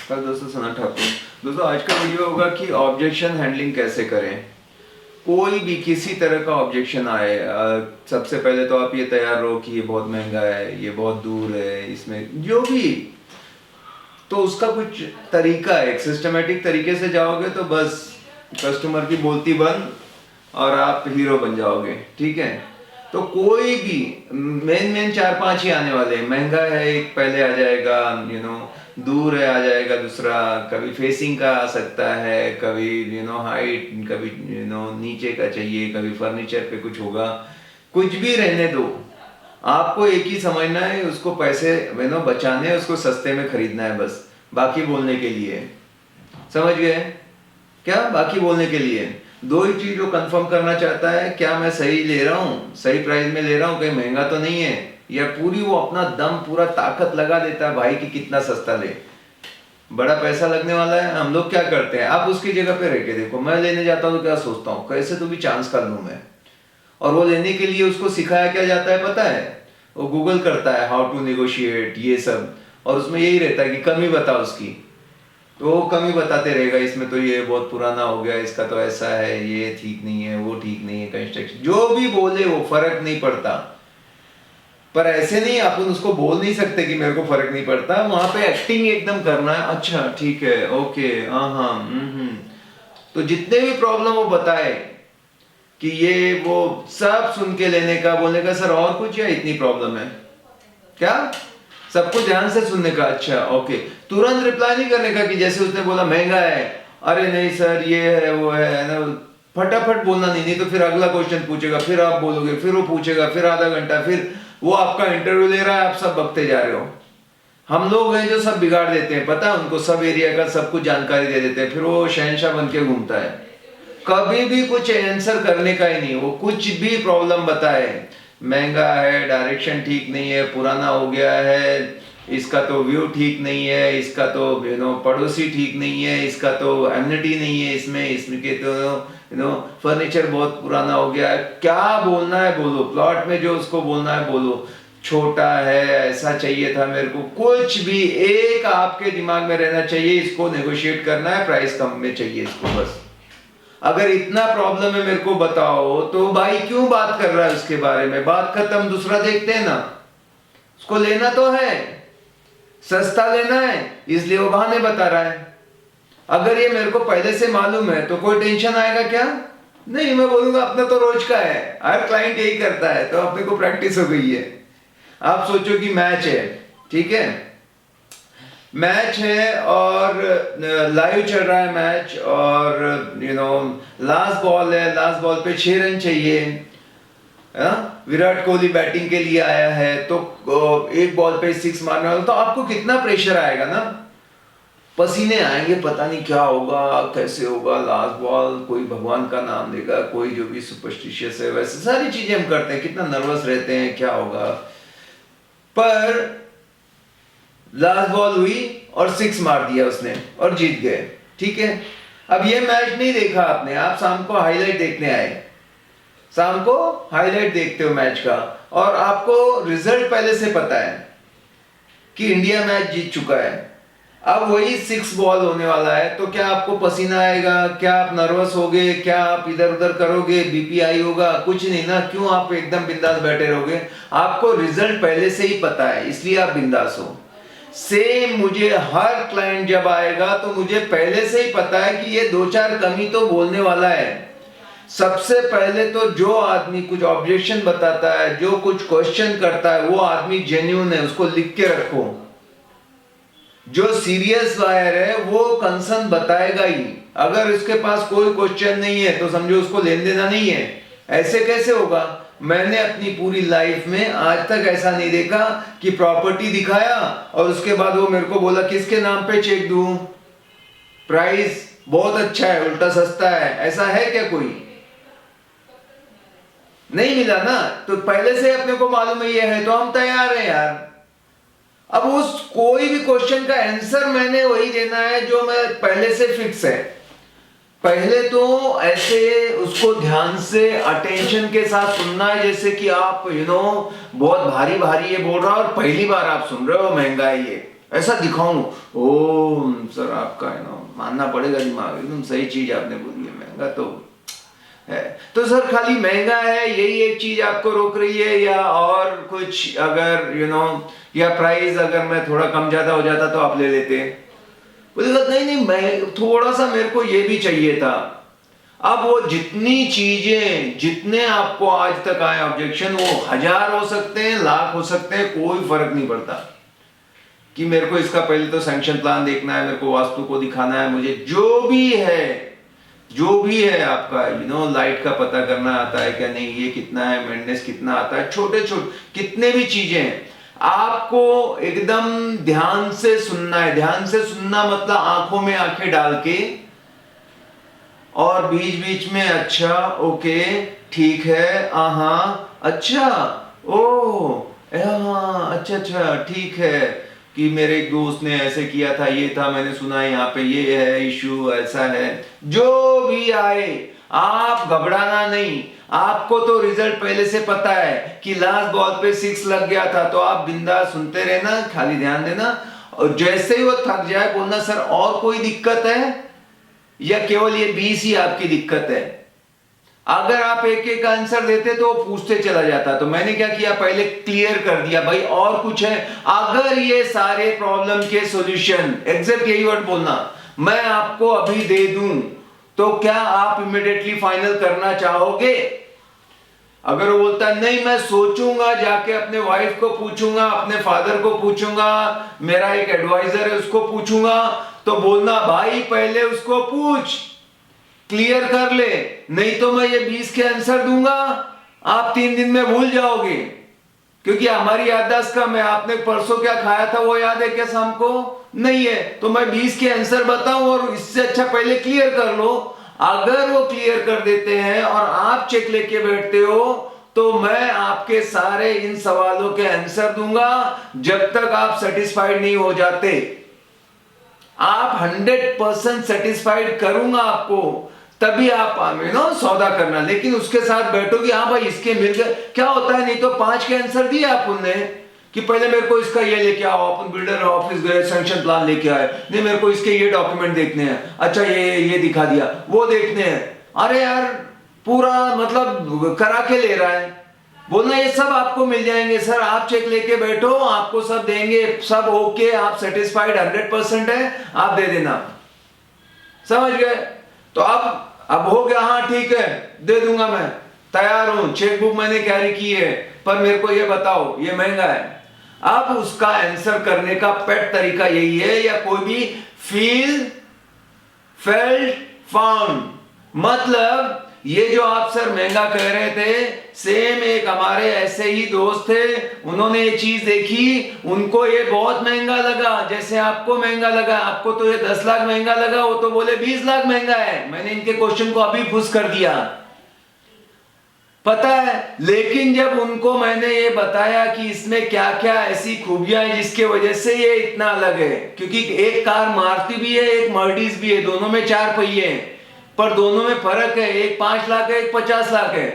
नमस्कार दोस्तों, सना ठाकुर। दोस्तों आज का वीडियो होगा कि ऑब्जेक्शन हैंडलिंग कैसे करें। कोई भी किसी तरह का ऑब्जेक्शन आए, सबसे पहले तो आप ये तैयार रहो कि ये बहुत महंगा है, ये बहुत दूर है, इसमें जो भी, तो उसका कुछ तरीका है। एक सिस्टमेटिक तरीके से जाओगे तो बस कस्टमर की बोलती बंद और आप हीरो बन जाओगे। ठीक है, तो कोई भी मेन मेन चार पांच ही आने वाले हैं। महंगा है एक पहले आ जाएगा, दूर है आ जाएगा दूसरा, कभी फेसिंग का आ सकता है, कभी हाइट, कभी नीचे का चाहिए, कभी फर्नीचर पे कुछ होगा। कुछ भी रहने दो, आपको एक ही समझना है, उसको पैसे बचाने हैं, उसको सस्ते में खरीदना है बस। बाकी बोलने के लिए, समझ गए क्या? बाकी बोलने के लिए दो ही चीज जो कंफर्म करना चाहता है, क्या मैं सही ले रहा हूँ, सही प्राइस में ले रहा हूँ, कहीं महंगा तो नहीं है, या पूरी वो अपना दम पूरा ताकत लगा देता है भाई कि कितना सस्ता ले, बड़ा पैसा लगने वाला है। हम लोग क्या करते हैं, आप उसकी जगह पे रह के देखो, मैं लेने जाता हूँ तो क्या सोचता हूँ, कैसे तो भी चांस कर लूँ मैं। और वो लेने के लिए उसको सिखाया क्या जाता है पता है? वो गूगल करता है हाउ टू नेगोशिएट, ये सब, और उसमें यही रहता है कि कमी बता उसकी, तो वो कमी बताते रहेगा, इसमें तो ये बहुत पुराना हो गया, इसका तो ऐसा है, ये ठीक नहीं है, वो ठीक नहीं है, कंस्ट्रक्शन जो भी बोले वो फर्क नहीं पड़ता। पर ऐसे नहीं, अपन उसको बोल नहीं सकते कि मेरे को फर्क नहीं पड़ता, वहां पे एक्टिंग एकदम करना है, अच्छा ठीक है, ओके, हाँ हाँ, तो जितने भी प्रॉब्लम वो बताए कि ये वो, सब सुन के लेने का, बोलने का सर और कुछ या इतनी प्रॉब्लम है क्या, सबको ध्यान से सुनने का, अच्छा ओके, तुरंत रिप्लाई नहीं करने का कि जैसे उसने बोला महंगा है, अरे नहीं सर ये है वो है ना, फटाफट बोलना नहीं, नहीं तो फिर अगला क्वेश्चन पूछेगा, फिर आप बोलोगे, फिर वो पूछेगा, फिर आधा घंटा, फिर वो आपका इंटरव्यू ले रहा है, आप सब बकते जा रहे हो। हम लोग हैं जो सब बिगाड़ देते हैं, पता है उनको, सब एरिया का सब कुछ जानकारी दे देते हैं, फिर वो शहनशाह बन के घूमता है, कभी भी कुछ आंसर करने का ही नहीं। वो कुछ भी प्रॉब्लम बताए, महंगा है, डायरेक्शन ठीक नहीं है, पुराना हो गया है, इसका तो व्यू ठीक नहीं है, इसका तो पड़ोसी ठीक नहीं है, इसका तो एमिनिटी नहीं है, इसमें के तो फर्नीचर बहुत पुराना हो गया है, क्या बोलना है बोलो, प्लॉट में जो उसको बोलना है बोलो, छोटा है, ऐसा चाहिए था मेरे को, कुछ भी एक आपके दिमाग में रहना चाहिए, इसको नेगोशिएट करना है, प्राइस कम में चाहिए इसको बस। अगर इतना प्रॉब्लम है मेरे को बताओ, तो भाई क्यों बात कर रहा है उसके बारे में, बात खत्म, दूसरा देखते हैं ना। उसको लेना तो है, सस्ता लेना है, इसलिए वो बहाने बता रहा है। अगर ये मेरे को पहले से मालूम है तो कोई टेंशन आएगा क्या? नहीं, मैं बोलूंगा अपना तो रोज का है, हर क्लाइंट यही करता है, तो अपने को प्रैक्टिस हो गई है। आप सोचो कि मैच है, ठीक है, मैच है और लाइव चल रहा है मैच, और लास्ट बॉल है, लास्ट बॉल पे 6 रन चाहिए, विराट कोहली बैटिंग के लिए आया है, तो एक बॉल पे 6 मारना है, तो आपको कितना प्रेशर आएगा ना, पसीने आएंगे, पता नहीं क्या होगा, कैसे होगा, लास्ट बॉल, कोई भगवान का नाम लेगा, कोई जो भी सुपरस्टिशियस है, वैसे सारी चीजें हम करते हैं, कितना नर्वस रहते हैं, क्या होगा। पर लास्ट बॉल हुई और 6 मार दिया उसने और जीत गए, ठीक है। अब ये मैच नहीं देखा आपने, आप शाम को हाईलाइट देखने आए, शाम को हाईलाइट देखते हो मैच का, और आपको रिजल्ट पहले से पता है कि इंडिया मैच जीत चुका है। अब वही 6 बॉल होने वाला है, तो क्या आपको पसीना आएगा, क्या आप नर्वस होगे, क्या आप इधर उधर करोगे, बीपीआई होगा, कुछ नहीं ना। क्यों आप एकदम बिंदास बैठे रहोगे? आपको रिजल्ट पहले से ही पता है, इसलिए आप बिंदास हो। सेम मुझे हर क्लाइंट जब आएगा तो मुझे पहले से ही पता है कि ये 2-4 कमी तो बोलने वाला है। सबसे पहले तो जो आदमी कुछ ऑब्जेक्शन बताता है, जो कुछ क्वेश्चन करता है, वो आदमी जेन्युइन है, उसको लिख के रखो। जो सीरियस बायर है वो कंसर्न बताएगा ही। अगर उसके पास कोई क्वेश्चन नहीं है तो समझो उसको लेन देना नहीं है। ऐसे कैसे होगा? मैंने अपनी पूरी लाइफ में आज तक ऐसा नहीं देखा कि प्रॉपर्टी दिखाया और उसके बाद वो मेरे को बोला किसके नाम पे चेक दूं, प्राइस बहुत अच्छा है, उल्टा सस्ता है। ऐसा है क्या कोई? नहीं मिला ना। तो पहले से अपने को मालूम है ये है, तो हम तैयार हैं यार। अब उस कोई भी क्वेश्चन का आंसर मैंने वही देना है जो मैं पहले से फिक्स है। पहले तो ऐसे उसको ध्यान से अटेंशन के साथ सुनना है, जैसे कि आप बहुत भारी भारी ये बोल रहा है और पहली बार आप सुन रहे हो महंगा है ये, ऐसा दिखाऊं। ओ सर आपका मानना पड़ेगा, दिमाग एकदम सही चीज आपने बोली है, महंगा तो है। तो सर खाली महंगा है यही एक चीज आपको रोक रही है, या और कुछ? अगर या प्राइस अगर मैं थोड़ा कम ज्यादा हो जाता तो आप ले लेते? बोलेगा नहीं नहीं, मैं थोड़ा सा मेरे को ये भी चाहिए था। अब वो जितनी चीजें, जितने आपको आज तक आए ऑब्जेक्शन, वो 1000 हो सकते हैं, लाख हो सकते हैं, कोई फर्क नहीं पड़ता कि मेरे को इसका पहले तो सैंक्शन प्लान देखना है, मेरे को वास्तु को दिखाना है, मुझे जो भी है आपका लाइट का पता करना आता है क्या नहीं, ये कितना है, मेंटेनेंस कितना आता है, छोटे छोटे कितने भी चीजें हैं, आपको एकदम ध्यान से सुनना है। ध्यान से सुनना मतलब आंखों में आंखें डाल के, और बीच बीच में अच्छा, ओके, ठीक है, हाँ, अच्छा, ओ, हाँ, अच्छा अच्छा, ठीक है, कि मेरे एक दोस्त ने ऐसे किया था, ये था, मैंने सुना है यहाँ पे ये है इशू, ऐसा है। जो भी आए आप घबराना नहीं। आपको तो रिजल्ट पहले से पता है कि लास्ट बॉल पे 6 लग गया था, तो आप बिंदास सुनते रहना, खाली ध्यान देना, और जैसे ही वो थक जाए बोलना सर और कोई दिक्कत है, या केवल ये 20 ही आपकी दिक्कत है। अगर आप एक एक आंसर देते तो पूछते चला जाता, तो मैंने क्या किया, पहले क्लियर कर दिया भाई और कुछ है। अगर ये सारे प्रॉब्लम के सॉल्यूशन, एग्जैक्ट यही वर्ड बोलना, मैं आपको अभी दे दूं तो क्या आप इमीडिएटली फाइनल करना चाहोगे? अगर वो बोलता है नहीं मैं सोचूंगा, जाके अपने वाइफ को पूछूंगा, अपने फादर को पूछूंगा, मेरा एक एडवाइजर है उसको पूछूंगा, तो बोलना भाई पहले उसको पूछ, क्लियर कर ले, नहीं तो मैं ये 20 के आंसर दूंगा, आप 3 दिन में भूल जाओगे, क्योंकि हमारी याददाश्त कम है। आपने परसों क्या खाया था वो याद है क्या शाम को? नहीं है, तो मैं 20 के आंसर बताऊं और इससे अच्छा पहले क्लियर कर लो। अगर वो क्लियर कर देते हैं और आप चेक लेके बैठते हो, तो मैं आपके सारे इन सवालों के आंसर दूंगा जब तक आप सेटिस्फाइड नहीं हो जाते। आप 100% सेटिस्फाइड करूंगा आपको, तभी आप सौदा करना। लेकिन उसके साथ बैठोगे, हाँ भाई इसके मिल गए, क्या होता है, नहीं तो 5 के आंसर दिए आप उनने कि पहले मेरे को इसका ये लेके आओ, अपन बिल्डर ऑफिस गए, सैंक्शन प्लान लेके आए, नहीं मेरे को इसके ये डॉक्यूमेंट देखने हैं, अच्छा ये दिखा दिया, वो देखने हैं। अरे यार पूरा मतलब करा के ले रहा है। बोलना ये सब आपको मिल जाएंगे सर, आप चेक लेके बैठो, आपको सब देंगे, सब ओके, आप सेटिस्फाइड 100% है, आप दे देना। समझ गए? तो अब हो गया, हाँ ठीक है दे दूंगा, मैं तैयार हूं, चेकबुक मैंने कैरी की है, पर मेरे को ये बताओ ये महंगा है। अब उसका आंसर करने का पेट तरीका यही है, या कोई भी फील, फेल्ट, फाउंड, मतलब ये जो आप सर महंगा कह रहे थे, सेम एक हमारे ऐसे ही दोस्त थे, उन्होंने ये चीज देखी, उनको ये बहुत महंगा लगा, जैसे आपको महंगा लगा। आपको तो ये 10 लाख महंगा लगा, वो तो बोले 20 लाख महंगा है। मैंने इनके क्वेश्चन को अभी फुस कर दिया, पता है। लेकिन जब उनको मैंने ये बताया कि इसमें क्या क्या ऐसी खूबियां हैं जिसके वजह से ये इतना अलग है, क्योंकि एक कार मारुति भी है, एक मर्सिडीज भी है, दोनों में 4 पहिए हैं, पर दोनों में फर्क है, एक 5 लाख है, एक 50 लाख है,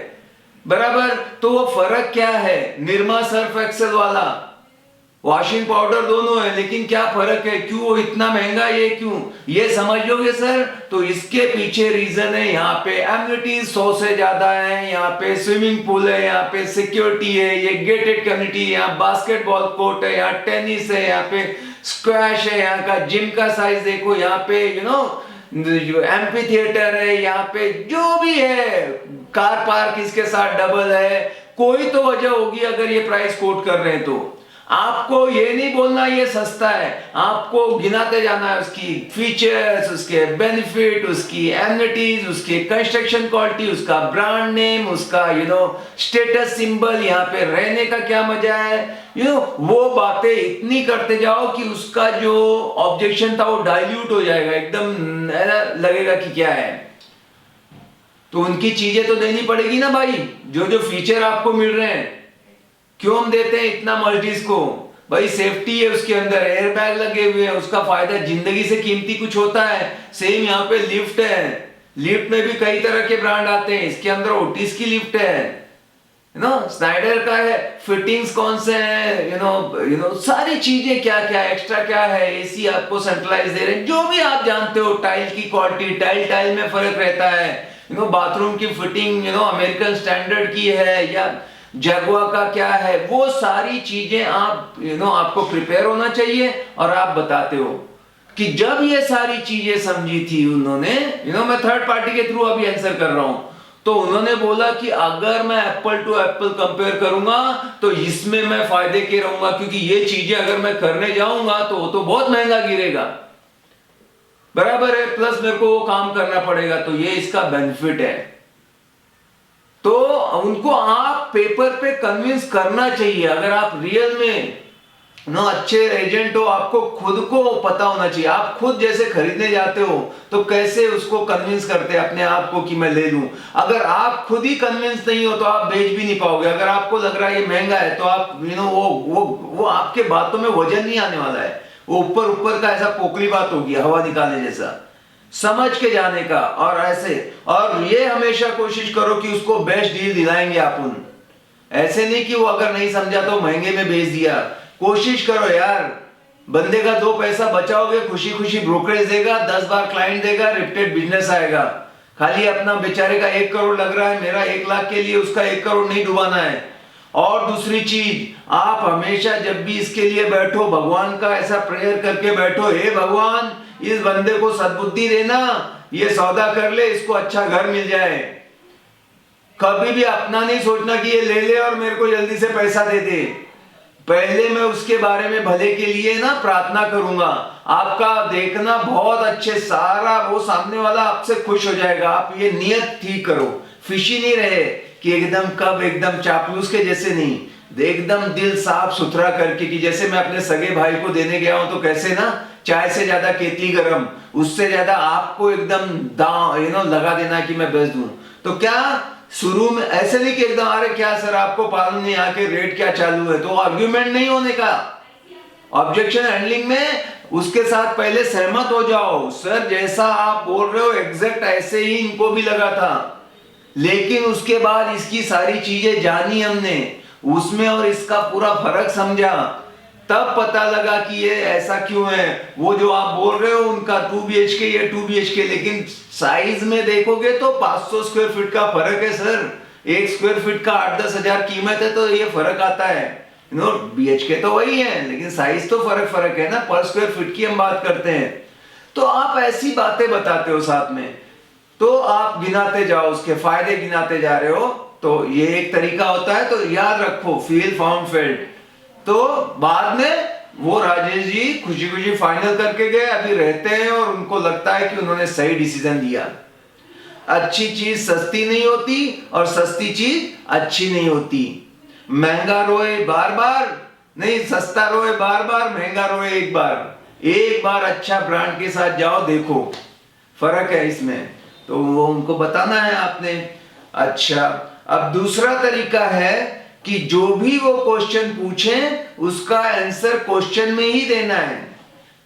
बराबर। तो वो फर्क क्या है? निरमा सर्फ एक्सेल वाला, वॉशिंग पाउडर दोनों है, लेकिन क्या फर्क है, क्यों वो इतना महंगा, ये क्यों, ये समझ लोगे सर? तो इसके पीछे रीजन है, यहाँ पे एमिनिटीज 100 से ज्यादा है, यहाँ पे स्विमिंग पूल है, यहाँ पे सिक्योरिटी है, ये गेटेड कम्युनिटी है, यहाँ बास्केटबॉल कोर्ट है, यहाँ टेनिस है, यहाँ पे स्क्वैश है, यहाँ का जिम का साइज देखो, यहाँ पे जो एम्पी थिएटर है, यहाँ पे जो भी है, कार पार्क इसके साथ डबल है। कोई तो वजह होगी अगर ये प्राइस कोट कर रहे हैं। तो आपको ये नहीं बोलना ये सस्ता है, आपको गिनाते जाना है उसकी फीचर्स, उसके बेनिफिट, उसकी एमिनिटीज, उसके कंस्ट्रक्शन क्वालिटी, उसका ब्रांड नेम, उसका स्टेटस सिंबल, यहाँ पे रहने का क्या मजा है, वो बातें इतनी करते जाओ कि उसका जो ऑब्जेक्शन था वो डाइल्यूट हो जाएगा, एकदम लगेगा कि क्या है। तो उनकी चीजें तो देनी पड़ेगी ना भाई, जो जो फीचर आपको मिल रहे हैं। क्यों हम देते हैं इतना मर्सिडीज को? भाई सेफ्टी है उसके अंदर, एयर बैग लगे हुए हैं, उसका फायदा जिंदगी से कीमती कुछ होता है। सेम यहाँ पे लिफ्ट है, लिफ्ट में भी कई तरह के ब्रांड आते हैं, इसके अंदर ओटिस की लिफ्ट है, स्नाइडर का है, फिटिंग्स कौन से हैं, सारी चीजें क्या क्या एक्स्ट्रा क्या है, एसी आपको सेंट्रलाइज दे रहे हैं, जो भी आप जानते हो, टाइल की क्वालिटी, टाइल टाइल में फर्क रहता है, बाथरूम की फिटिंग अमेरिकन स्टैंडर्ड की है या जगुआ का क्या है, वो सारी चीजें आप आपको प्रिपेयर होना चाहिए। और आप बताते हो कि जब ये सारी चीजें समझी थी उन्होंने, मैं थर्ड पार्टी के थ्रू अभी आंसर कर रहा हूं, तो उन्होंने बोला कि अगर मैं एप्पल टू एप्पल कंपेयर करूंगा तो इसमें मैं फायदे के रहूंगा, क्योंकि ये चीजें अगर मैं करने जाऊंगा तो वो तो बहुत महंगा गिरेगा, बराबर है, प्लस मेरे को वो काम करना पड़ेगा, तो ये इसका बेनिफिट है। तो उनको आप पेपर पे कन्विंस करना चाहिए। अगर आप रियल में अच्छे एजेंट हो, आपको खुद को पता होना चाहिए, आप खुद जैसे खरीदने जाते हो तो कैसे उसको कन्विंस करते हैं अपने आप को कि मैं ले लूं। अगर आप खुद ही कन्विंस नहीं हो तो आप बेच भी नहीं पाओगे। अगर आपको लग रहा है ये महंगा है तो आप वो आपके बातों में वजन नहीं आने वाला है, वो ऊपर ऊपर का ऐसा पोकली बात होगी, हवा निकालने जैसा, समझ के जाने का। और ऐसे, और ये हमेशा कोशिश करो कि उसको बेस्ट डील दिलाएंगे अपन, ऐसे नहीं कि वो अगर नहीं समझा तो महंगे में बेच दिया। कोशिश करो यार, बंदे का 2 पैसा बचाओगे, खुशी खुशी ब्रोकरेज देगा, 10 बार क्लाइंट देगा, रिपीटेड बिजनेस आएगा। खाली अपना बेचारे का 1 करोड़ लग रहा है, मेरा 1 लाख के लिए उसका 1 करोड़ नहीं डुबाना है। और दूसरी चीज, आप हमेशा जब भी इसके लिए बैठो, भगवान का ऐसा प्रेयर करके बैठो, हे भगवान इस बंदे को सद्बुद्धि देना, ये सौदा कर ले, इसको अच्छा घर मिल जाए। कभी भी अपना नहीं सोचना कि ये ले ले और मेरे को जल्दी से पैसा दे दे। पहले मैं उसके बारे में भले के लिए प्रार्थना करूंगा, आपका देखना बहुत अच्छे, सारा वो सामने वाला आपसे खुश हो जाएगा। आप ये नियत ठीक करो, फिशी नहीं रहे कि एकदम चापलूस के जैसे नहीं, एकदम दिल साफ सुथरा करके, कि जैसे मैं अपने सगे भाई को देने गया हूं तो कैसे चाय से ज्यादा केतली गरम, उससे ज्यादा आपको एकदम लगा देना कि मैं बेच दूं। तो क्या शुरू में ऐसे नहीं कि एकदम अरे क्या सर आपको पालन नहीं आके रेट क्या चालू है, तो आर्ग्यूमेंट नहीं होने का। ऑब्जेक्शन हैंडलिंग में उसके साथ पहले सहमत हो जाओ, सर जैसा आप बोल रहे हो एग्जैक्ट ऐसे ही इनको भी लगा था, लेकिन उसके बाद इसकी सारी चीजें जानी हमने, उसमें और इसका पूरा फर्क समझा, तब पता लगा कि ये ऐसा क्यों है। वो जो आप बोल रहे हो उनका 2 BHK या 2 BHK, लेकिन साइज में देखोगे तो 500 स्क्वायर फीट का फर्क है सर। 1 स्क्वायर फीट का 8-10 हजार कीमत है, तो ये फर्क आता है। BHK तो वही है, लेकिन साइज तो फर्क है ना, पर स्क्वायर फीट की हम बात करते हैं। तो आप ऐसी बातें बताते हो साथ में, तो आप गिनाते जाओ, उसके फायदे गिनाते जा रहे हो, तो ये एक तरीका होता है। तो याद रखो, फील फाउंड फेल्ड। तो बाद में वो राजेश जी खुशी खुशी फाइनल करके गए, अभी रहते हैं और उनको लगता है कि उन्होंने सही डिसीजन दिया। अच्छी चीज सस्ती नहीं होती और सस्ती चीज अच्छी नहीं होती। महंगा रोए बार बार नहीं, सस्ता रोए बार बार, महंगा रोए एक बार। एक बार अच्छा ब्रांड के साथ जाओ, देखो फर्क है इसमें, तो वो उनको बताना है आपने। अच्छा, अब दूसरा तरीका है कि जो भी वो क्वेश्चन पूछे उसका आंसर क्वेश्चन में ही देना है।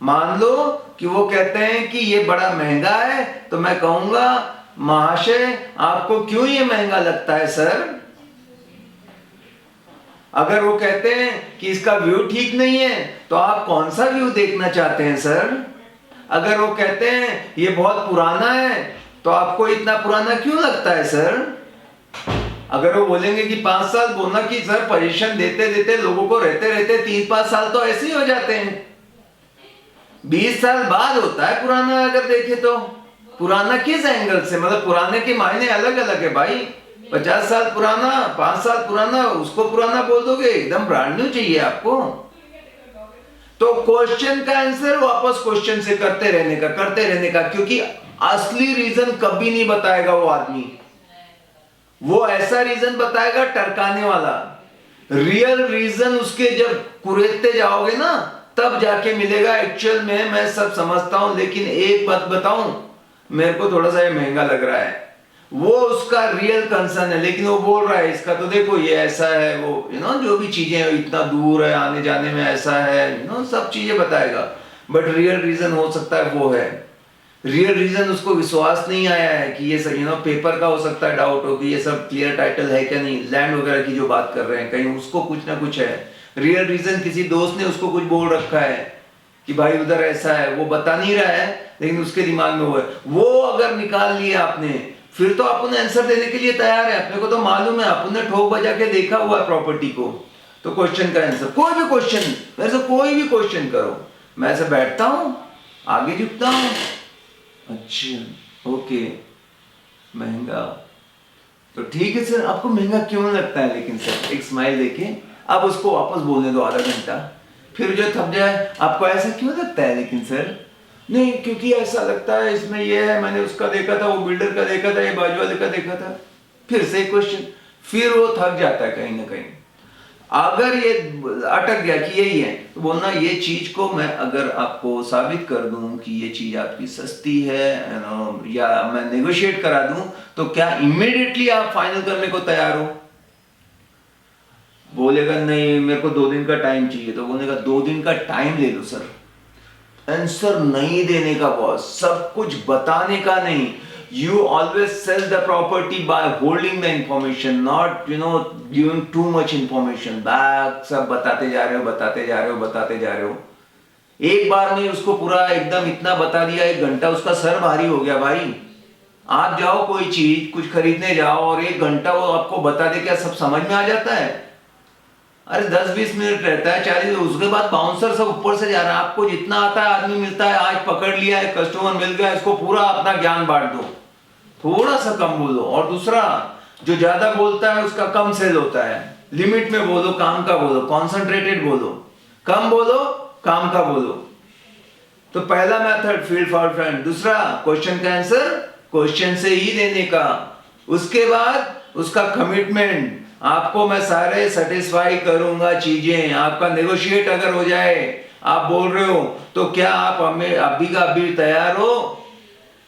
मान लो कि वो कहते हैं कि ये बड़ा महंगा है, तो मैं कहूंगा महाशय आपको क्यों ये महंगा लगता है सर। अगर वो कहते हैं कि इसका व्यू ठीक नहीं है, तो आप कौन सा व्यू देखना चाहते हैं सर। अगर वो कहते हैं ये बहुत पुराना है, तो आपको इतना पुराना क्यों लगता है सर। अगर वो बोलेंगे कि 5 साल, बोलना कि सर पोजीशन देते देते लोगों को रहते रहते 3-5 साल तो ऐसे ही हो जाते हैं, 20 साल बाद होता है पुराना। अगर देखे तो पुराना किस एंगल से, मतलब पुराने के मायने अलग अलग है भाई। 50 साल पुराना, 5 साल पुराना, उसको पुराना बोल दोगे, एकदम ब्रांड न्यू चाहिए आपको। तो क्वेश्चन का आंसर वापस क्वेश्चन से करते रहने का, क्योंकि असली रीजन कभी नहीं बताएगा वो आदमी, वो ऐसा रीजन बताएगा टरकाने वाला। रियल रीजन उसके जब कुरेदते जाओगे ना, तब जाके मिलेगा एक्चुअल में मैं सब समझता हूं, लेकिन एक बात बताऊं, मेरे को थोड़ा सा ये महंगा लग रहा है। वो उसका रियल कंसर्न है, लेकिन वो बोल रहा है इसका तो देखो ये ऐसा है, वो जो भी चीजें इतना दूर है, आने जाने में ऐसा है, सब चीजें बताएगा, बट रियल रीजन हो सकता है वो है। रियल रीजन उसको विश्वास नहीं आया है कि ये सही पेपर का हो सकता है डाउट हो कि ये सब क्लियर टाइटल है क्या नहीं, लैंड वगैरह की जो बात कर रहे हैं कहीं उसको कुछ ना कुछ है। रियल रीजन किसी दोस्त ने उसको कुछ बोल रखा है कि भाई उधर ऐसा है, वो बता नहीं रहा है लेकिन उसके दिमाग में वो है, वो अगर निकाल लिया आपने फिर तो अपन आंसर देने के लिए तैयार है। अपने को तो मालूम है, अपन ने ठोक बजा के देखा हुआ है प्रॉपर्टी को। तो क्वेश्चन का आंसर, कोई भी क्वेश्चन, मेरे से कोई भी क्वेश्चन करो, मैं ऐसे बैठता हूँ, आगे झुकता हूँ, अच्छा ओके महंगा, तो ठीक है सर आपको महंगा क्यों लगता है, लेकिन सर एक स्माइल देके आप उसको वापस बोलने दो आधा घंटा, फिर जो थक जाए आपको ऐसा क्यों लगता है, लेकिन सर नहीं क्योंकि ऐसा लगता है इसमें ये है, मैंने उसका देखा था, वो बिल्डर का देखा था, ये बाजू वाले का देखा था, फिर से क्वेश्चन, फिर वो थक जाता है कहीं ना कहीं। अगर ये अटक गया कि यही है तो बोलना ये चीज को मैं अगर आपको साबित कर दूं कि ये चीज आपकी सस्ती है या मैं नेगोशिएट करा दूं तो क्या इमीडिएटली आप फाइनल करने को तैयार हो। बोलेगा नहीं मेरे को 2 दिन का टाइम चाहिए, तो बोलेगा 2 दिन का टाइम ले लो सर, आंसर नहीं देने का बॉस, सब कुछ बताने का नहीं। You always sell the property by holding the information, not giving too much information back। सब बताते जा रहे हो, बताते जा रहे हो, बताते जा रहे हो, एक बार में उसको पूरा एकदम इतना बता दिया, 1 घंटा उसका सर भारी हो गया। भाई आप जाओ कोई चीज कुछ खरीदने जाओ और 1 घंटा वो आपको बता दे, क्या सब समझ में आ जाता है? अरे 10-20 मिनट रहता है, 40, उसके बाद बाउंसर सब ऊपर से जा रहा है, आपको जितना आता है आदमी मिलता है, आज पकड़ लिया है कस्टमर मिल गया, इसको पूरा अपना ज्ञान बांट दो, थोड़ा सा कम बोलो। और दूसरा जो ज्यादा बोलता है उसका कम सेल होता है, लिमिट में बोलो, काम का बोलो, कॉन्सेंट्रेटेड बोलो, कम बोलो काम का बोलो। तो पहला मेथड फील्ड फॉर फ्रेंड, दूसरा क्वेश्चन का आंसर क्वेश्चन से ही देने का, उसके बाद उसका कमिटमेंट, आपको मैं सारे सेटिस्फाई करूंगा चीजें, आपका नेगोशिएट अगर हो जाए, आप बोल रहे हो तो क्या आप हमें अभी का अभी तैयार हो?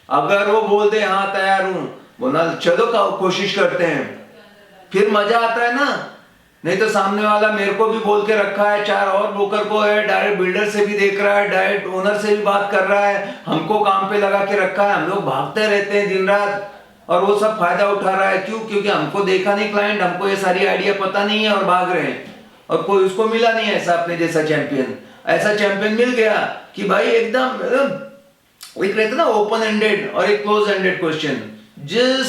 अगर वो बोल दे हाँ तैयार हूं, बोलना चलो कोशिश करते हैं, फिर मजा आता है ना। नहीं तो सामने वाला मेरे को भी बोल के रखा है, 4 और ब्रोकर को है, डायरेक्ट बिल्डर से भी देख रहा है, डायरेक्ट ओनर से भी बात कर रहा है, हमको काम पे लगा के रखा है, हम लोग भागते रहते हैं दिन रात और वो सब फायदा उठा रहा है। क्यों? क्योंकि हमको देखा नहीं क्लाइंट, हमको ये सारी आइडिया पता नहीं है और भाग रहे हैं, और कोई उसको मिला नहीं ऐसा अपने जैसा चैंपियन। ऐसा चैंपियन मिल गया कि भाई एकदम एक रहता ना ओपन एंडेड और एक क्लोज एंडेड क्वेश्चन, जिस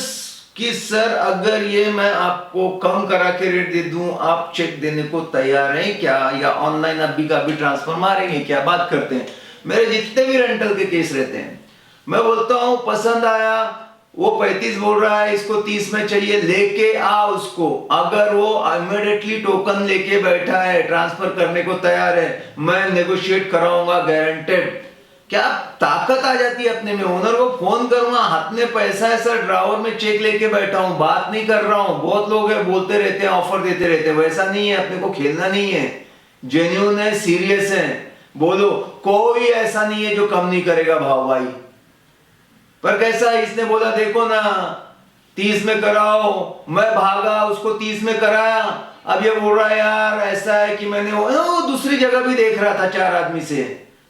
कि सर अगर ये मैं आपको कम करा के रेट दे दूं, आप चेक देने को तैयार हैं क्या, या ऑनलाइन अभी का अभी ट्रांसफर मारेंगे क्या? बात करते हैं। मेरे जितने भी रेंटल के केस रहते हैं, मैं बोलता हूं पसंद आया, वो 35 बोल रहा है, इसको 30 में चाहिए, लेके आ उसको। अगर वो इमीडिएटली टोकन लेके बैठा है, ट्रांसफर करने को तैयार है, मैं नेगोशिएट कराऊंगा गारंटेड। क्या ताकत आ जाती है अपने में। ओनर को फोन करूंगा, हाथ में पैसा है सर, ड्रावर में चेक लेके बैठा हूं, बात नहीं कर रहा हूं। बहुत लोग है बोलते रहते हैं, ऑफर देते रहते हैं, वैसा नहीं है, अपने को खेलना नहीं है, जेन्युइन है, सीरियस है, बोलो। कोई ऐसा नहीं है जो कम नहीं करेगा भाव भाई। पर कैसा, इसने बोला देखो ना 30 में कराओ, मैं भागा उसको 30 में कराया, अब ये बोल रहा है यार ऐसा है कि मैंने वो दूसरी जगह भी देख रहा था 4 आदमी से,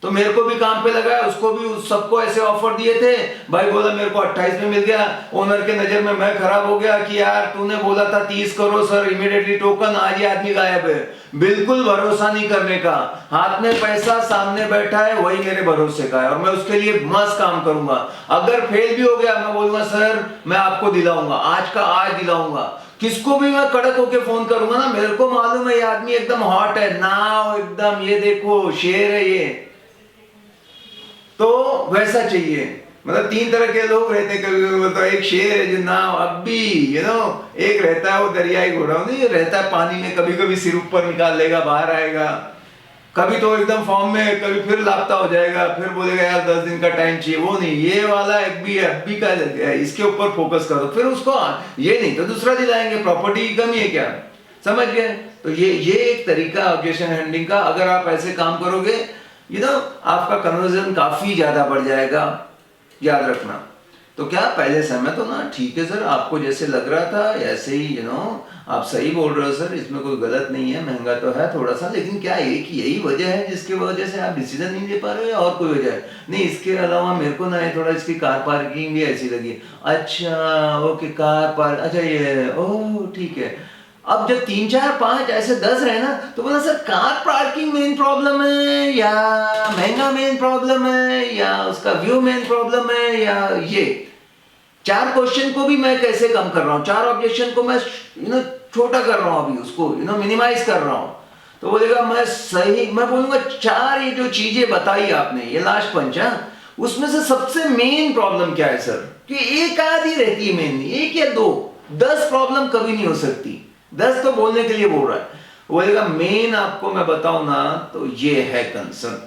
तो मेरे को भी काम पे लगाया, उसको भी सबको ऐसे ऑफर दिए थे। भाई बोला मेरे को 28 में मिल गया, ओनर के नजर में मैं खराब हो गया कि यार तूने बोला था 30 करो सर, इमीडिएटली टोकन, आज ही आदमी गायब है। बिल्कुल भरोसा नहीं करने का, हाथ में पैसा सामने बैठा है, वही मेरे भरोसे का है और मैं उसके लिए मस्त काम करूंगा। अगर फेल भी हो गया मैं बोलूंगा सर मैं आपको दिलाऊंगा, आज का आज दिलाऊंगा। किसको भी मैं कड़क होके फोन करूंगा ना, मेरे को मालूम है ये आदमी एकदम हॉट है ना, एकदम ये देखो शेर है ये, तो वैसा चाहिए। मतलब 3 तरह के लोग रहते हैं, कभी बोलता एक शेर है जो नाव अब भी एक रहता है वो दरियाई घोड़ा, नहीं रहता है पानी में, कभी कभी सिर ऊपर निकाल लेगा, बाहर आएगा, कभी तो एकदम फॉर्म में, कभी फिर लापता हो जाएगा, फिर बोलेगा यार 10 दिन का टाइम चाहिए। वो नहीं, ये वाला एक भी अभी का, इसके ऊपर फोकस करो, फिर उसको ये नहीं तो दूसरा दिलाएंगे। प्रॉपर्टी की कमी है क्या, समझ गए? तो ये एक तरीका ऑब्जेक्शन हैंडलिंग का। अगर आप ऐसे काम करोगे आपका कन्वर्जन काफी ज्यादा बढ़ जाएगा, याद रखना। तो क्या पहले समय तो ना ठीक है सर, आपको जैसे लग रहा था ऐसे ही आप सही बोल रहे हो सर, इसमें कोई गलत नहीं है, महंगा तो है थोड़ा सा, लेकिन क्या एक यही वजह है जिसकी वजह से आप डिसीजन नहीं ले पा रहे हो या और कोई वजह है? नहीं, इसके अलावा मेरे को ना ये थोड़ा इसकी कार पार्किंग भी ऐसी लगी। अच्छा ओके, कार पार्क, अच्छा ये ओह ठीक है। अब जब 3 4 5 ऐसे 10 रहे ना, तो बोला sir car parking main problem है या महंगा मेन प्रॉब्लम है या उसका व्यू मेन प्रॉब्लम है या ये 4 क्वेश्चन को भी मैं कैसे कम कर रहा हूँ, 4 ऑब्जेक्शन को मैं छोटा कर रहा हूँ, अभी उसको मिनिमाइज कर रहा हूँ। तो बोलेगा मैं बोलूंगा 4 ये जो चीजें बताई आपने, ये लास्ट पंच है, उसमें से सबसे मेन प्रॉब्लम क्या है सर? कि एक आधी रहती है मेन, एक या दो, 10 प्रॉब्लम कभी नहीं हो सकती। 10 तो बोलने के लिए बोल रहा है। बोलेगा मेन आपको मैं बताऊं ना, तो ये है कंसर्न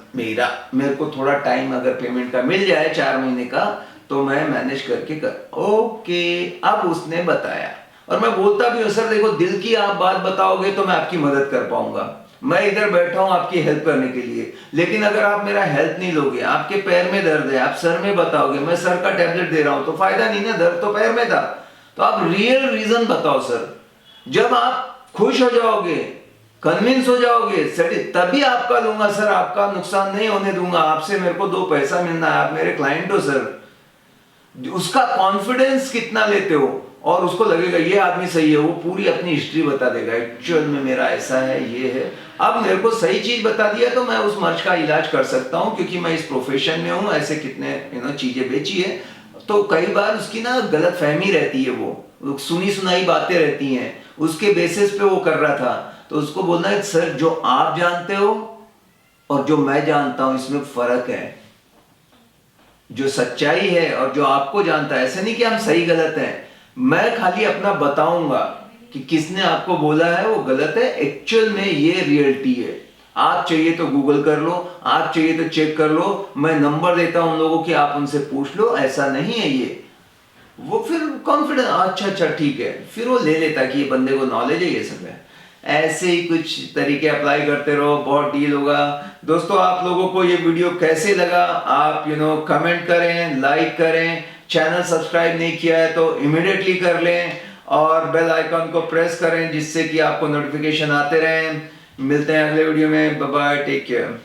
मेरे को थोड़ा टाइम अगर पेमेंट का मिल जाए 4 महीने का, तो मैं मैनेज करके कर। ओके, अब उसने बताया और मैं बोलता भी हूँ सर देखो, दिल की आप बात बताओगे तो मैं आपकी मदद कर पाऊंगा, मैं इधर बैठा हूं आपकी हेल्प करने के लिए। लेकिन अगर आप मेरा हेल्प नहीं लोगे, आपके पैर में दर्द है, आप सर में बताओगे, मैं सर का टैबलेट दे रहा हूं, तो फायदा नहीं ना, दर्द तो पैर में था। तो आप रियल रीजन बताओ सर। जब आप खुश हो जाओगे, कन्विंस हो जाओगे, तभी आपका लूंगा सर, आपका नुकसान नहीं होने दूंगा। आपसे मेरे को 2 पैसा मिलना है, आप मेरे क्लाइंट हो सर। उसका कॉन्फिडेंस कितना लेते हो, और उसको लगेगा ये आदमी सही है, वो पूरी अपनी हिस्ट्री बता देगा, एक्चुअल में मेरा ऐसा है, ये है। अब मेरे को सही चीज बता दिया तो मैं उस मर्ज का इलाज कर सकता हूँ, क्योंकि मैं इस प्रोफेशन में हूँ, ऐसे कितने चीजें बेची है। तो कई बार उसकी ना गलत फहमी रहती है, वो सुनी सुनाई बातें रहती हैं, उसके बेसिस पे वो कर रहा था। तो उसको बोलना है सर, जो आप जानते हो और जो मैं जानता हूं इसमें फर्क है। जो सच्चाई है और जो आपको जानता है, ऐसे नहीं कि हम सही गलत हैं, मैं खाली अपना बताऊंगा कि किसने आपको बोला है वो गलत है, एक्चुअल में ये रियलिटी है। आप चाहिए तो गूगल कर लो, आप चाहिए तो चेक कर लो, मैं नंबर देता हूं उन लोगों की, आप उनसे पूछ लो, ऐसा नहीं है ये। वो फिर कॉन्फिडेंस, अच्छा ठीक है, फिर वो ले लेता कि ये बंदे को नॉलेज है, ये सब है। ऐसे ही कुछ तरीके अप्लाई करते रहो, बहुत डील होगा। दोस्तों, आप लोगों को ये वीडियो कैसे लगा, आप कमेंट करें, लाइक करें, चैनल सब्सक्राइब नहीं किया है तो इमीडिएटली कर लें, और बेल आइकन को प्रेस करें जिससे कि आपको नोटिफिकेशन आते रहें। मिलते हैं अगले वीडियो में, बाय बाय, टेक केयर।